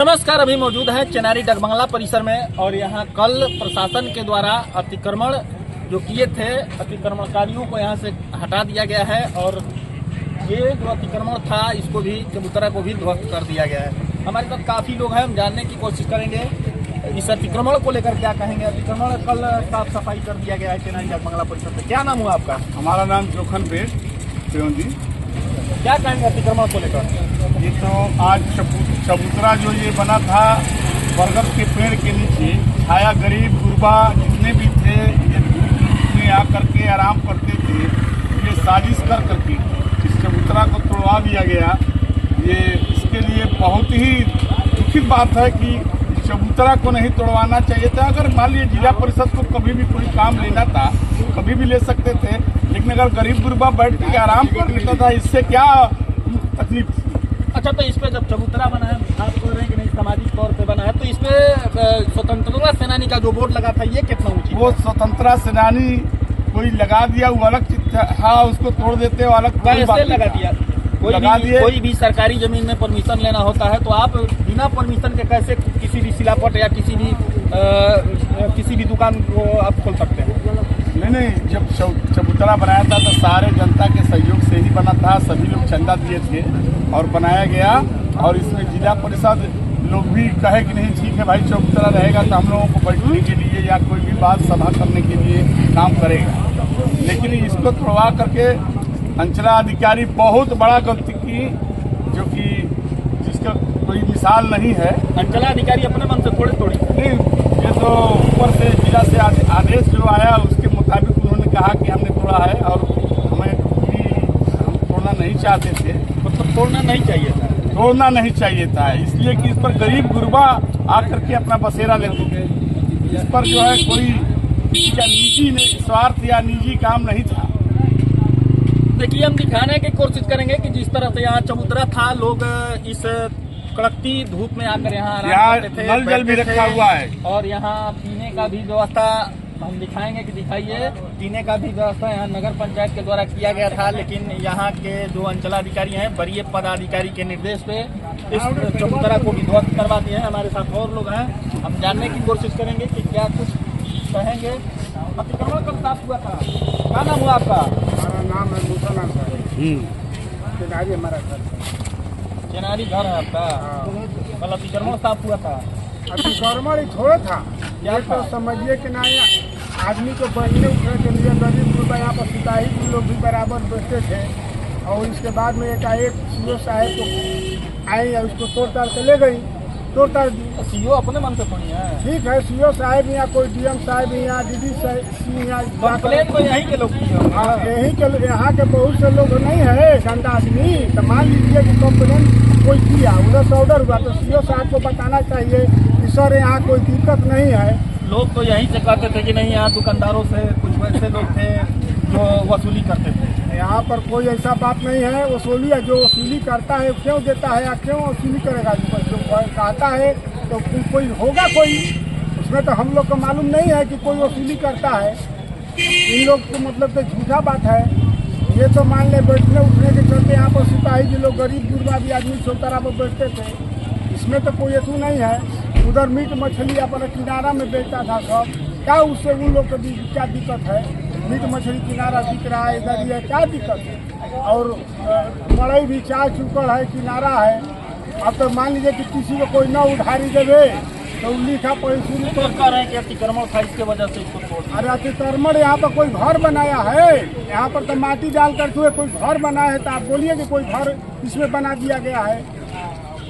नमस्कार, अभी मौजूद है चेनारी डगबंगला परिसर में और यहाँ कल प्रशासन के द्वारा अतिक्रमण जो किए थे अतिक्रमणकारियों को यहाँ से हटा दिया गया है और ये जो अतिक्रमण था इसको भी चबूतरा को भी ध्वस्त कर दिया गया है। हमारे साथ काफ़ी लोग हैं, हम जानने की कोशिश करेंगे इस अतिक्रमण को लेकर क्या कहेंगे। अतिक्रमण कल साफ सफाई कर दिया गया है चेनारी डगबंगला परिसर में। क्या नाम हुआ आपका? हमारा नाम जोखन बेट जी। क्या कहेंगे अतिक्रमण को लेकर? ये तो आज चबूतरा जो ये बना था बरगद के पेड़ के नीचे, छाया गरीब गुरबा जितने भी थे ये धूप में आकर के आराम करते थे, ये साजिश कर करके इस चबूतरा को तोड़वा दिया गया। ये इसके लिए बहुत ही दुखित बात है कि चबूतरा को नहीं तोड़वाना चाहिए था। अगर मान लीजिए जिला परिषद को कभी भी कोई काम लेना था कभी भी ले सकते थे, लेकिन अगर गरीब गुरबा बैठ के आराम कर लेता था इससे क्या तकलीफ। अच्छा, तो इस पे जब चबूतरा बना है, आप बोल रहे हैं कि नहीं सामाजिक तौर पे बना है, तो इसमें स्वतंत्रता सेनानी का जो बोर्ड लगा था ये कितना ऊंची? वो स्वतंत्रता सेनानी कोई लगा दिया, वो अलग चीज था। हाँ, उसको तोड़ देते हो अलग कैसे लगा दिया? कोई भी सरकारी जमीन में परमिशन लेना होता है तो आप बिना परमिशन के कैसे किसी भी शिलापट या किसी भी दुकान को आप खोल सकते हैं? नहीं, जब चबूतरा बनाया था तो सारे जनता के सहयोग से ही बना था, सभी लोग चंदा दिए थे और बनाया गया। और इसमें जिला परिषद लोग भी कहे कि नहीं ठीक है भाई चबूतरा रहेगा तो हम लोगों को बैठने के लिए या कोई भी बात सभा करने के लिए काम करेगा, लेकिन इसको तोड़वा करके अंचलाधिकारी बहुत बड़ा गलती की, जो कि जिसका कोई मिसाल नहीं है। अंचलाधिकारी अपने मन से थोड़ी नहीं, ये तो ऊपर से जिला से आदेश जो आया उसके मुताबिक उन्होंने कहा कि हमने तोड़ा है और हम तोड़ना नहीं चाहते थे। मतलब तोड़ना नहीं चाहिए था, तोड़ना नहीं चाहिए था, इसलिए कि इस पर गरीब गुरबा आकर के अपना बसेरा लेते थे। इस पर जो है कोई किसी का निजी स्वार्थ या निजी काम नहीं था। देखिए, हम दिखाने की कोशिश करेंगे कि जिस तरह से यहाँ चबूतरा था, लोग इस कड़कती धूप में आकर यहाँ आराम करते थे, नल जल भी रखा हुआ है और यहाँ पीने का भी व्यवस्था हम दिखाएंगे कि दिखाइए। पीने का भी व्यवस्था यहाँ नगर पंचायत के द्वारा किया गया था, लेकिन यहाँ के जो अंचलाधिकारी हैं वरीय पदाधिकारी के निर्देश पे इस चबूतरा को भी ध्वस्त करवा दिए हैं। हमारे साथ और लोग हैं, हम जानने की कोशिश करेंगे कि क्या कुछ कहेंगे। अतिक्रमण कब साफ हुआ था? क्या नाम हुआ आपका? हमारा नाम है दूसरा नाम है चेनारी, हमारा घर चेनारी घर है आपका? कल अतिक्रमण साफ हुआ था? अतिक्रमण थोड़ा था, क्या तो समझिए कि ना आदमी को बैठने उठने के लिए गरीब गुरबा यहाँ पर सिपाही लोग भी बराबर बैठते थे। और इसके बाद में एकाएक सीओ साहब को आई और उसको तोड़ ताड़ के ले गई, तोड़ ताड़ दी। सीओ अपने मन से थोड़ी है। ठीक है, सीओ साहब या कोई डीएम साहब या डीडी यहाँ कंप्लेन तो यहीं के लोग यहीं के यहाँ के बहुत से लोग नहीं है गंदा आदमी। तो मान लीजिए कि कंप्लेन कोई किया, उधर से ऑर्डर हुआ तो सीओ साहब को बताना चाहिए कि सर यहाँ कोई दिक्कत नहीं है। लोग तो यहीं से कहते थे कि नहीं, यहाँ दुकानदारों से कुछ वैसे लोग थे जो वसूली करते थे। यहाँ पर कोई ऐसा बात नहीं है। वसूली है, जो वसूली करता है क्यों देता है या क्यों वसूली करेगा? जो कहता है तो कोई होगा कोई, उसमें तो हम लोग को मालूम नहीं है कि कोई वसूली करता है। इन लोग को मतलब तो झूठा बात है ये। तो मान ले बैठने उठने के चलते यहाँ पर सिपाही जी लोग गरीब गुरबा भी आदमी चौतरा पर बैठते थे, इसमें तो कोई ऐसा नहीं है। उधर मीट मछली अपने किनारा में बेचता था सब, क्या उससे उन लोग को भी क्या दिक्कत है? मीट मछली किनारा बिक रहा है, इधर ये क्या दिक्कत है? और मड़ई भी चाय चुकड़ है, किनारा है। अब तो मान लीजिए कि किसी को कोई न उधारी देवे तो लिखा पैसे तो कह रहे हैं कि अतिक्रमण था इसके वजह से इसको तोड़। अरे अतिक्रमण यहाँ पर कोई घर बनाया है? यहाँ पर तो माटी डाल करके कोई घर बनाया है, तो आप बोलिए कि कोई घर इसमें बना दिया गया है।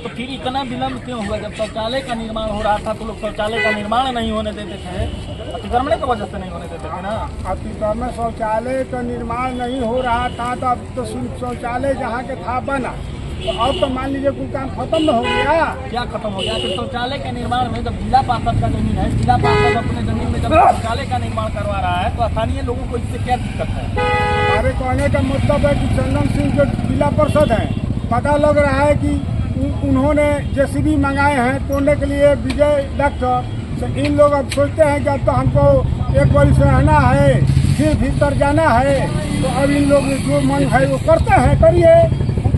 तो फिर इतना विलम्ब क्यों हुआ? जब शौचालय का निर्माण हो रहा था तो लोग शौचालय का निर्माण नहीं होने देते थे, अतिक्रमण की वजह से नहीं होने देते थे ना। अतिक्रमण शौचालय का निर्माण नहीं हो रहा था तो अब तो शौचालय जहाँ के था बना, तो अब तो मान लीजिए कोई काम खत्म न हो गया। क्या खत्म हो गया? फिर शौचालय के निर्माण में जब जिला पार्षद का जमीन है, जिला पार्षद अपने जमीन में जब शौचालय का निर्माण करवा रहा है तो स्थानीय लोगों को इससे क्या दिक्कत है? हमारे कहने का मतलब है कि चंदन सिंह जो जिला पार्षद हैं, पता लग रहा है कि उन्होंने जेसीबी मंगाए हैं तोड़ने के लिए, विजय डॉक्टर। तो इन लोग अब सोचते हैं कि अब तो हमको एक बार से रहना है, फिर भीतर जाना है, तो अब इन लोग जो मन है वो करते हैं, करिए।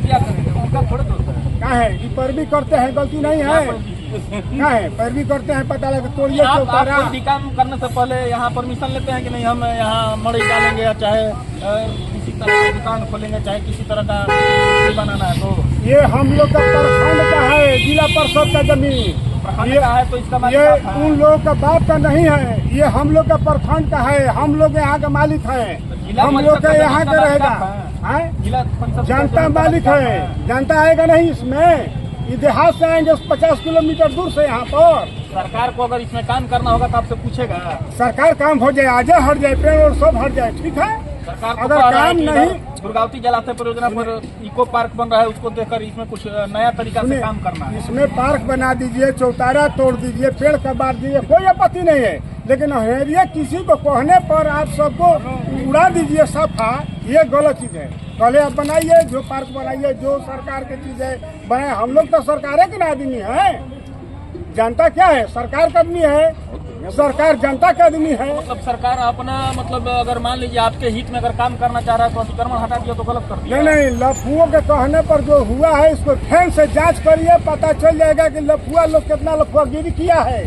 क्या करेंगे? उनका थोड़ा दोस्त है, क्या है, ये पर भी करते हैं, गलती नहीं है। क्या है पैरवी करते हैं, पता लगे तोड़िए आप चौतारा। कोई भी काम करने से पहले यहाँ परमिशन लेते हैं कि नहीं, हम यहाँ मड़ई डालेंगे या चाहे किसी तरह की दुकान खोलेंगे, चाहे किसी तरह का कुछ बनाना है तो ये हम लोग का प्रखंड का है, जिला परिषद का जमीन प्रखंड का है, तो इसका मालिक ये आप हैं। उन लोगों का बाप का नहीं है, ये हम लोग का प्रखंड का है, हम लोग यहाँ का मालिक है, जिला हम परिषद लोग का का यहाँ जमीन का का रहेगा। मालिक आप हैं? जिला परिषद का जनता जमीन का मालिक आप है, हैं। जनता आएगा नहीं इसमें, ये देहात से आएंगे 50 किलोमीटर दूर से यहाँ पर। सरकार को अगर इसमें काम करना होगा तो आपसे पूछेगा। सरकार काम हो जाए, आजा हट जाए, पेड़ और सब हट जाए, ठीक है। सरकार को अगर कह रहा है काम कि नहीं, इधर दुर्गावती जलाशय परियोजना पर इको पार्क बन रहा है, उसको देखकर इसमें कुछ नया तरीका से सुनिए, काम करना है। इसमें पार्क बना दीजिए, चौतारा तोड़ दीजिए, पेड़ कबाड़ दीजिए, कोई आपत्ति नहीं है, लेकिन ये किसी को कहने पर आप सबको उड़ा दीजिए सफा, ये गलत चीज है। पहले आप बनाइए, जो पार्क बनाइए, जो सरकार की चीज है बनाए। हम लोग तो सरकार के आदमी है, जनता क्या है, सरकार का आदमी है, सरकार जनता का आदमी है। मतलब सरकार अपना मतलब अगर मान लीजिए आपके हित में अगर काम करना चाह रहा है तो अतिक्रमण हटा दिया तो गलत कर दिया। नहीं नहीं, लफुओं के कहने पर जो हुआ है इसको ध्यान से जांच करिए, पता चल जाएगा कि लफुआ लोग कितना लफुआगिरी किया है।